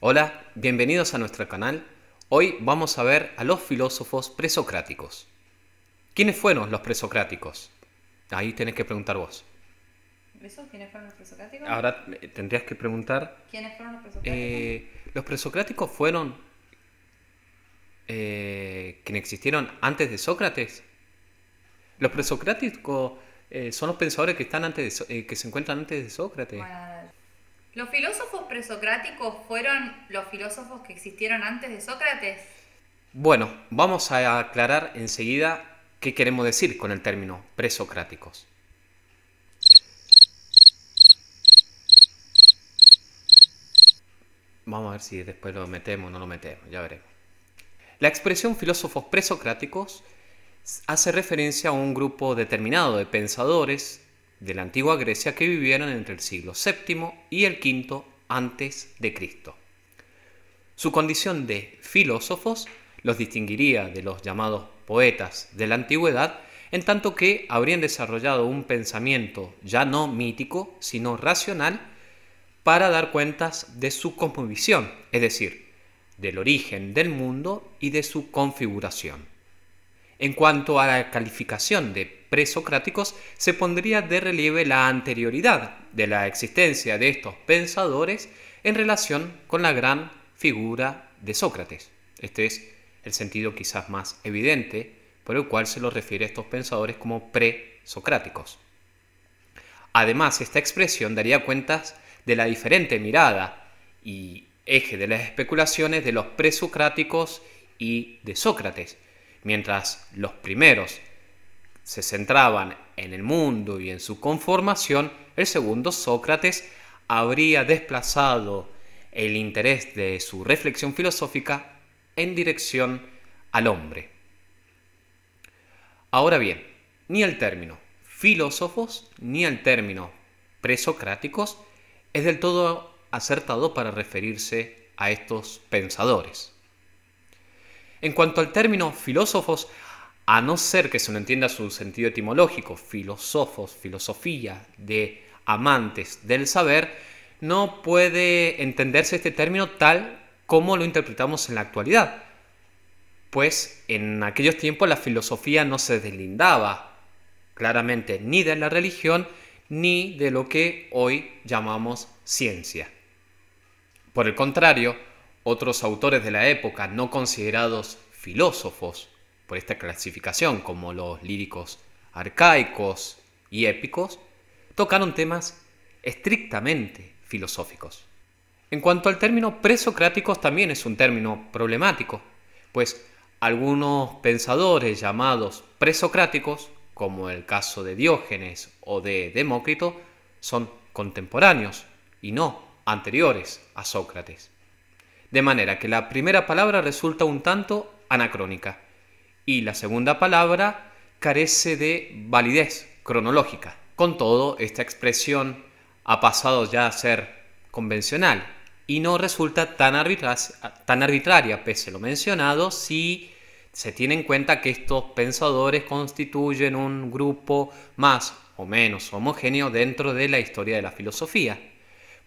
Hola, bienvenidos a nuestro canal. Hoy vamos a ver a los filósofos presocráticos. ¿Quiénes fueron los presocráticos? Ahí tenés que preguntar vos. ¿Eso? ¿Quiénes fueron los presocráticos? Ahora tendrías que preguntar. ¿Quiénes fueron los presocráticos? ¿Los presocráticos fueron quienes existieron antes de Sócrates? Los presocráticos son los pensadores que están que se encuentran antes de Sócrates. Bueno, ¿los filósofos presocráticos fueron los filósofos que existieron antes de Sócrates? Bueno, vamos a aclarar enseguida qué queremos decir con el término presocráticos. Vamos a ver si después lo metemos o no lo metemos, ya veremos. La expresión filósofos presocráticos hace referencia a un grupo determinado de pensadores de la antigua Grecia que vivieron entre el siglo VII y el V antes de Cristo. Su condición de filósofos los distinguiría de los llamados poetas de la antigüedad, en tanto que habrían desarrollado un pensamiento ya no mítico, sino racional, para dar cuentas de su cosmovisión, es decir, del origen del mundo y de su configuración. En cuanto a la calificación de presocráticos, se pondría de relieve la anterioridad de la existencia de estos pensadores en relación con la gran figura de Sócrates. Este es el sentido quizás más evidente por el cual se los refiere a estos pensadores como presocráticos. Además, esta expresión daría cuentas de la diferente mirada y eje de las especulaciones de los presocráticos y de Sócrates. Mientras los primeros se centraban en el mundo y en su conformación, el segundo, Sócrates, habría desplazado el interés de su reflexión filosófica en dirección al hombre. Ahora bien, ni el término filósofos ni el término presocráticos es del todo acertado para referirse a estos pensadores. En cuanto al término filósofos, a no ser que se no entienda su sentido etimológico, filósofos, filosofía, de amantes del saber, no puede entenderse este término tal como lo interpretamos en la actualidad, pues en aquellos tiempos la filosofía no se deslindaba claramente ni de la religión ni de lo que hoy llamamos ciencia. Por el contrario, otros autores de la época no considerados filósofos por esta clasificación, como los líricos arcaicos y épicos, tocaron temas estrictamente filosóficos. En cuanto al término presocráticos, también es un término problemático, pues algunos pensadores llamados presocráticos, como el caso de Diógenes o de Demócrito, son contemporáneos y no anteriores a Sócrates. De manera que la primera palabra resulta un tanto anacrónica y la segunda palabra carece de validez cronológica. Con todo, esta expresión ha pasado ya a ser convencional y no resulta tan arbitraria, pese a lo mencionado, si se tiene en cuenta que estos pensadores constituyen un grupo más o menos homogéneo dentro de la historia de la filosofía,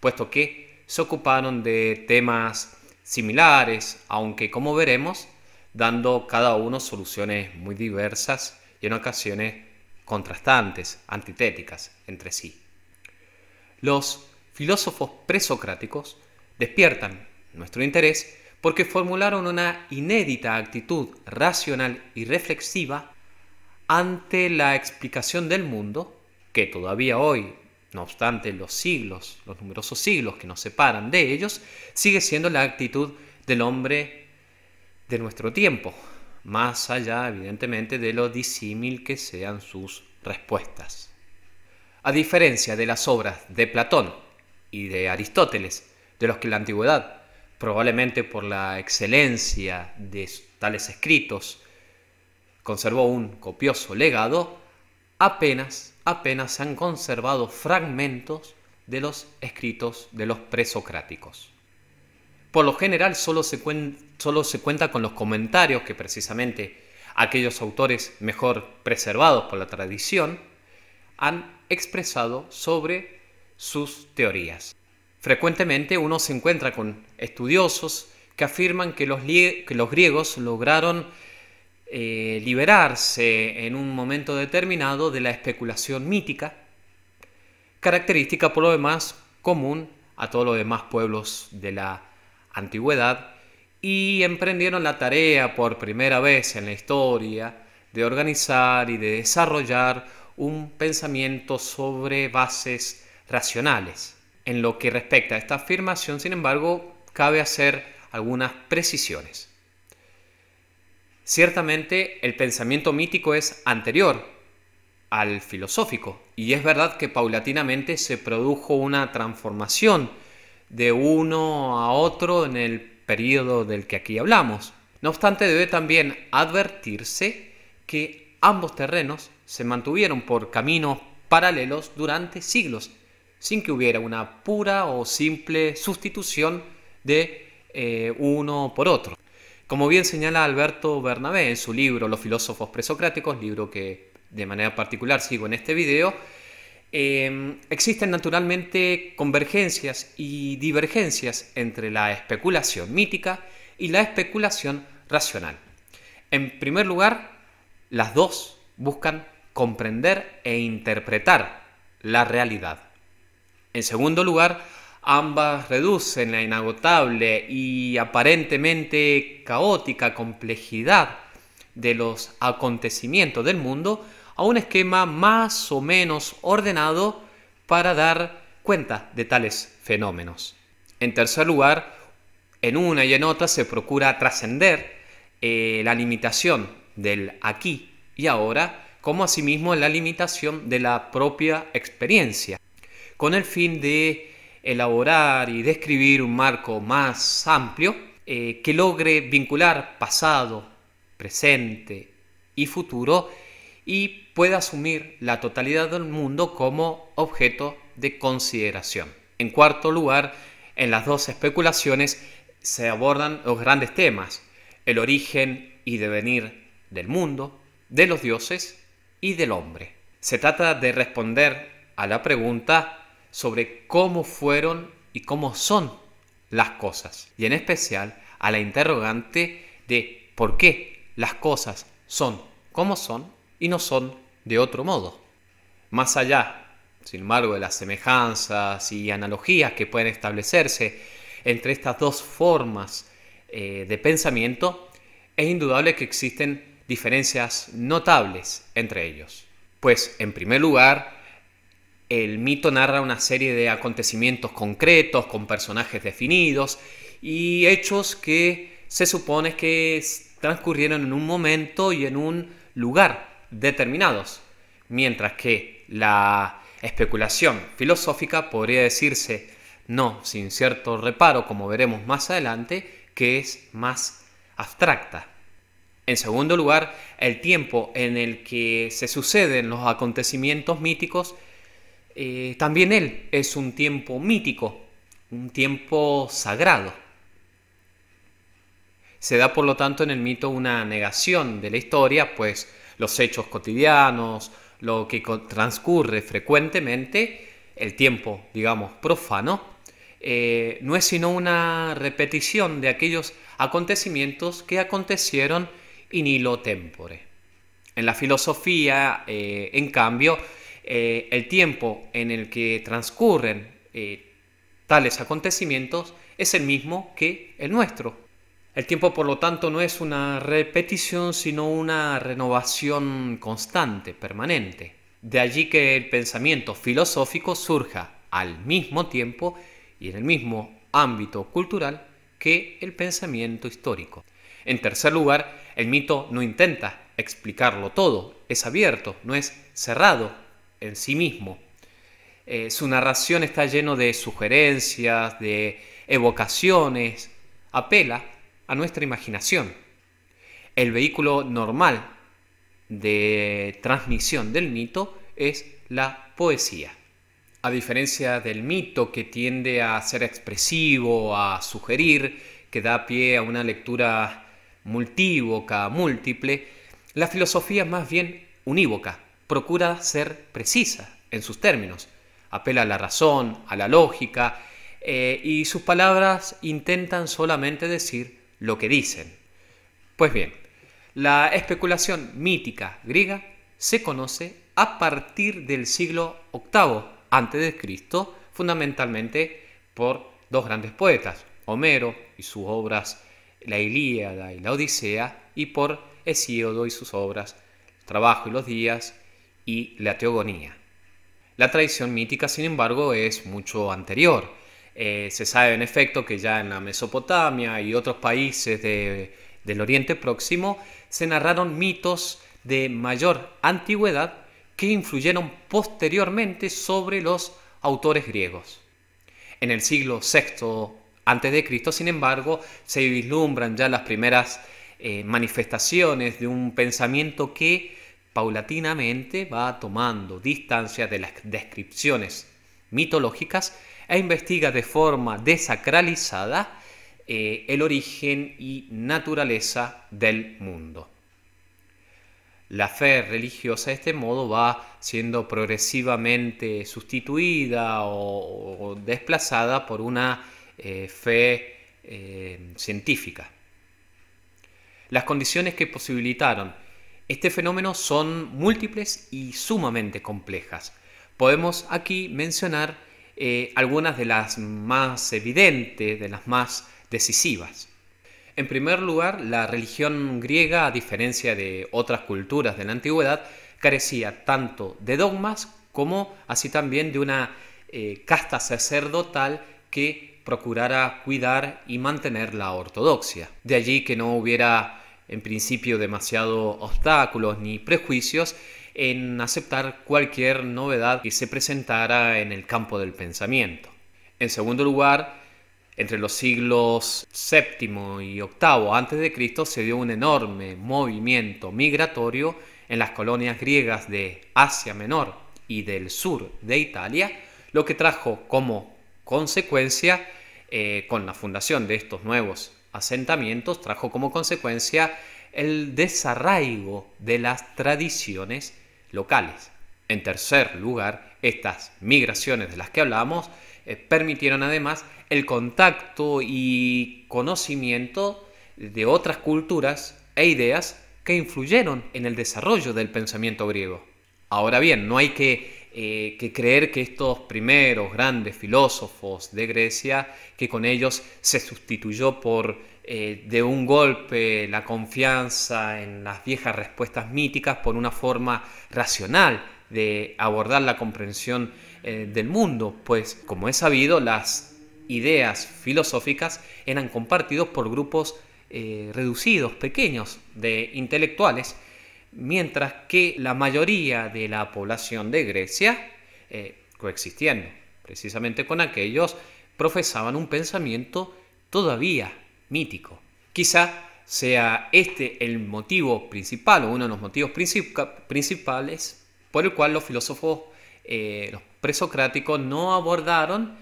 puesto que se ocuparon de temas similares, aunque como veremos, dando cada uno soluciones muy diversas y en ocasiones contrastantes, antitéticas entre sí. Los filósofos presocráticos despiertan nuestro interés porque formularon una inédita actitud racional y reflexiva ante la explicación del mundo que todavía hoy, no obstante los numerosos siglos que nos separan de ellos, sigue siendo la actitud del hombre de nuestro tiempo, más allá, evidentemente, de lo disímil que sean sus respuestas. A diferencia de las obras de Platón y de Aristóteles, de los que en la antigüedad, probablemente por la excelencia de tales escritos, conservó un copioso legado, apenas se han conservado fragmentos de los escritos de los presocráticos. Por lo general solo se cuenta con los comentarios que precisamente aquellos autores mejor preservados por la tradición han expresado sobre sus teorías. Frecuentemente uno se encuentra con estudiosos que afirman que los griegos lograron liberarse en un momento determinado de la especulación mítica, característica por lo demás común a todos los demás pueblos de la antigüedad, y emprendieron la tarea por primera vez en la historia de organizar y de desarrollar un pensamiento sobre bases racionales. En lo que respecta a esta afirmación, sin embargo, cabe hacer algunas precisiones. Ciertamente, el pensamiento mítico es anterior al filosófico, y es verdad que paulatinamente se produjo una transformación de uno a otro en el periodo del que aquí hablamos. No obstante, debe también advertirse que ambos terrenos se mantuvieron por caminos paralelos durante siglos, sin que hubiera una pura o simple sustitución de uno por otro. Como bien señala Alberto Bernabé en su libro Los filósofos presocráticos, libro que de manera particular sigo en este video, existen naturalmente convergencias y divergencias entre la especulación mítica y la especulación racional. En primer lugar, las dos buscan comprender e interpretar la realidad. En segundo lugar, ambas reducen la inagotable y aparentemente caótica complejidad de los acontecimientos del mundo a un esquema más o menos ordenado para dar cuenta de tales fenómenos. En tercer lugar, en una y en otra se procura trascender la limitación del aquí y ahora, como asimismo la limitación de la propia experiencia, con el fin de elaborar y describir un marco más amplio que logre vincular pasado, presente y futuro y pueda asumir la totalidad del mundo como objeto de consideración. En cuarto lugar, en las dos especulaciones se abordan los grandes temas: el origen y devenir del mundo, de los dioses y del hombre. Se trata de responder a la pregunta sobre cómo fueron y cómo son las cosas, y en especial a la interrogante de por qué las cosas son como son y no son de otro modo. Más allá, sin embargo, de las semejanzas y analogías que pueden establecerse entre estas dos formas de pensamiento, es indudable que existen diferencias notables entre ellos. Pues, en primer lugar, el mito narra una serie de acontecimientos concretos con personajes definidos y hechos que se supone que transcurrieron en un momento y en un lugar determinados, mientras que la especulación filosófica podría decirse, no sin cierto reparo, como veremos más adelante, que es más abstracta. En segundo lugar, el tiempo en el que se suceden los acontecimientos míticos, también él es un tiempo mítico, un tiempo sagrado. Se da por lo tanto en el mito una negación de la historia, pues los hechos cotidianos, lo que transcurre frecuentemente, el tiempo, digamos, profano, no es sino una repetición de aquellos acontecimientos que acontecieron in illo tempore. En la filosofía, en cambio, el tiempo en el que transcurren tales acontecimientos es el mismo que el nuestro. El tiempo, por lo tanto, no es una repetición, sino una renovación constante, permanente. De allí que el pensamiento filosófico surja al mismo tiempo y en el mismo ámbito cultural que el pensamiento histórico. En tercer lugar, el mito no intenta explicarlo todo, es abierto, no es cerrado en sí mismo. Su narración está lleno de sugerencias, de evocaciones, apela a nuestra imaginación. El vehículo normal de transmisión del mito es la poesía. A diferencia del mito, que tiende a ser expresivo, a sugerir, que da pie a una lectura multívoca, múltiple, la filosofía es más bien unívoca, procura ser precisa en sus términos, apela a la razón, a la lógica, y sus palabras intentan solamente decir lo que dicen. Pues bien, la especulación mítica griega se conoce a partir del siglo VIII a.C., fundamentalmente por dos grandes poetas, Homero y sus obras La Ilíada y la Odisea, y por Hesíodo y sus obras El trabajo y los días y La Teogonía. La tradición mítica, sin embargo, es mucho anterior. Se sabe en efecto que ya en la Mesopotamia y otros países del Oriente Próximo se narraron mitos de mayor antigüedad que influyeron posteriormente sobre los autores griegos. En el siglo VI a.C., sin embargo, se vislumbran ya las primeras manifestaciones de un pensamiento que paulatinamente va tomando distancia de las descripciones mitológicas e investiga de forma desacralizada el origen y naturaleza del mundo. La fe religiosa de este modo va siendo progresivamente sustituida o desplazada por una fe científica. Las condiciones que posibilitaron este fenómeno son múltiples y sumamente complejas. Podemos aquí mencionar algunas de las más evidentes, de las más decisivas. En primer lugar, la religión griega, a diferencia de otras culturas de la antigüedad, carecía tanto de dogmas como así también de una casta sacerdotal que procurara cuidar y mantener la ortodoxia. De allí que no hubiera en principio demasiados obstáculos ni prejuicios en aceptar cualquier novedad que se presentara en el campo del pensamiento. En segundo lugar, entre los siglos VII y VIII a.C. se dio un enorme movimiento migratorio en las colonias griegas de Asia Menor y del sur de Italia, lo que trajo como consecuencia, con la fundación de estos nuevos asentamientos, trajo como consecuencia el desarraigo de las tradiciones locales. En tercer lugar, estas migraciones de las que hablamos permitieron además el contacto y conocimiento de otras culturas e ideas que influyeron en el desarrollo del pensamiento griego. Ahora bien, no hay que creer que estos primeros grandes filósofos de Grecia, que con ellos se sustituyó de un golpe la confianza en las viejas respuestas míticas por una forma racional de abordar la comprensión del mundo, pues como es sabido, las ideas filosóficas eran compartidos por grupos reducidos, pequeños, de intelectuales, mientras que la mayoría de la población de Grecia, coexistiendo precisamente con aquellos, profesaban un pensamiento todavía mítico. Quizá sea este el motivo principal o uno de los motivos principales por el cual los filósofos, los presocráticos, no abordaron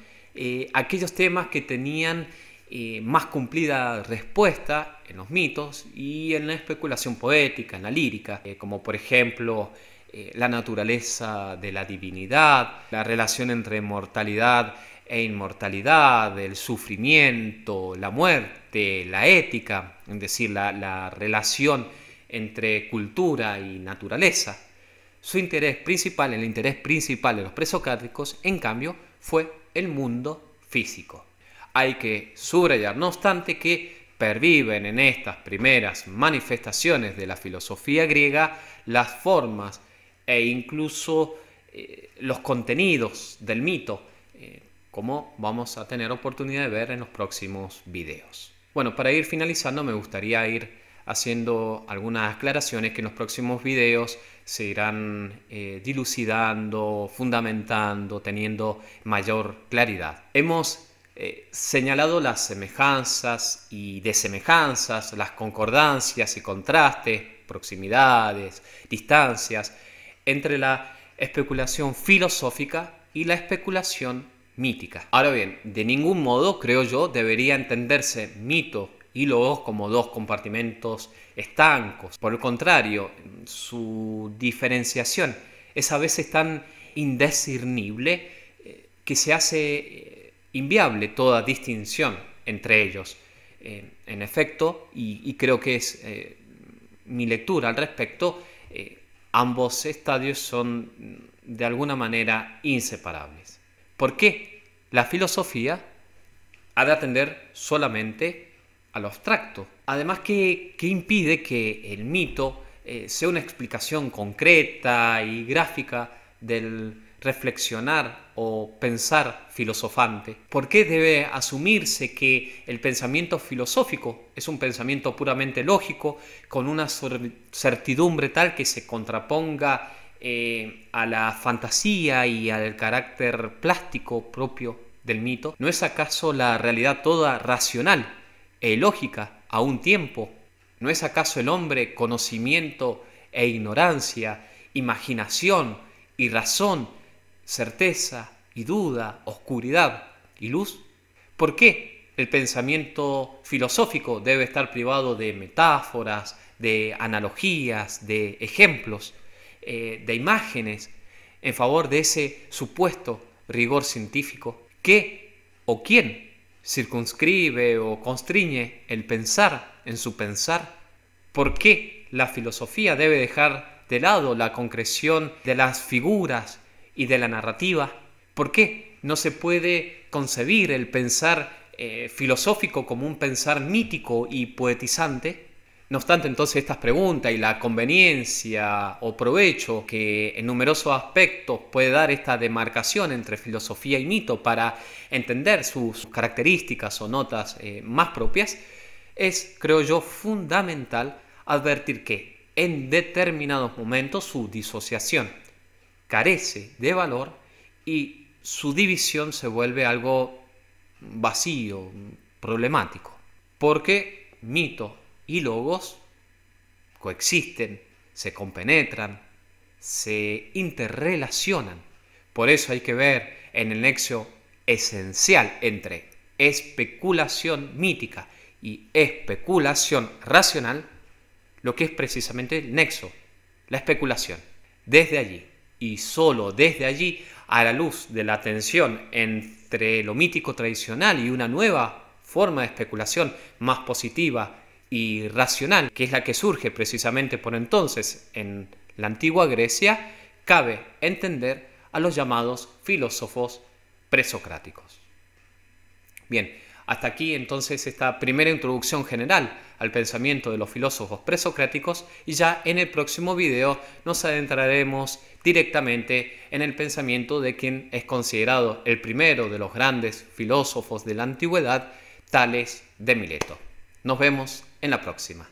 aquellos temas que tenían más cumplida respuesta en los mitos y en la especulación poética, en la lírica, como por ejemplo la naturaleza de la divinidad, la relación entre mortalidad e inmortalidad, el sufrimiento, la muerte, la ética, es decir, la relación entre cultura y naturaleza. Su interés principal, el interés principal de los presocráticos, en cambio, fue el mundo físico. Hay que subrayar, no obstante, que perviven en estas primeras manifestaciones de la filosofía griega las formas e incluso los contenidos del mito, como vamos a tener oportunidad de ver en los próximos videos. Bueno, para ir finalizando me gustaría ir haciendo algunas aclaraciones que en los próximos videos se irán dilucidando, fundamentando, teniendo mayor claridad. Hemos señalado las semejanzas y desemejanzas, las concordancias y contrastes, proximidades, distancias, entre la especulación filosófica y la especulación mítica. Ahora bien, de ningún modo, creo yo, debería entenderse mito y logos como dos compartimentos estancos. Por el contrario, su diferenciación es a veces tan indiscernible que se hace inviable toda distinción entre ellos. En efecto, y creo que es mi lectura al respecto, ambos estadios son de alguna manera inseparables. ¿Por qué la filosofía ha de atender solamente a lo abstracto? Además, ¿qué impide que el mito sea una explicación concreta y gráfica del reflexionar o pensar filosofante? ¿Por qué debe asumirse que el pensamiento filosófico es un pensamiento puramente lógico, con una certidumbre tal que se contraponga a la fantasía y al carácter plástico propio del mito? ¿No es acaso la realidad toda racional e lógica a un tiempo? ¿No es acaso el hombre conocimiento e ignorancia, imaginación y razón, certeza y duda, oscuridad y luz? ¿Por qué el pensamiento filosófico debe estar privado de metáforas, de analogías, de ejemplos, de imágenes, en favor de ese supuesto rigor científico? ¿Qué o quién circunscribe o constriñe el pensar en su pensar? ¿Por qué la filosofía debe dejar de lado la concreción de las figuras y de la narrativa? ¿Por qué no se puede concebir el pensar filosófico como un pensar mítico y poetizante? No obstante, entonces, estas preguntas y la conveniencia o provecho que en numerosos aspectos puede dar esta demarcación entre filosofía y mito para entender sus características o notas más propias, es, creo yo, fundamental advertir que en determinados momentos su disociación carece de valor y su división se vuelve algo vacío, problemático, porque mito y logos coexisten, se compenetran, se interrelacionan. Por eso hay que ver en el nexo esencial entre especulación mítica y especulación racional lo que es precisamente el nexo, la especulación. Desde allí, y solo desde allí, a la luz de la tensión entre lo mítico tradicional y una nueva forma de especulación más positiva y racional, que es la que surge precisamente por entonces en la antigua Grecia, cabe entender a los llamados filósofos presocráticos. Bien, hasta aquí entonces esta primera introducción general al pensamiento de los filósofos presocráticos, y ya en el próximo video nos adentraremos directamente en el pensamiento de quien es considerado el primero de los grandes filósofos de la antigüedad, Tales de Mileto. Nos vemos en la próxima.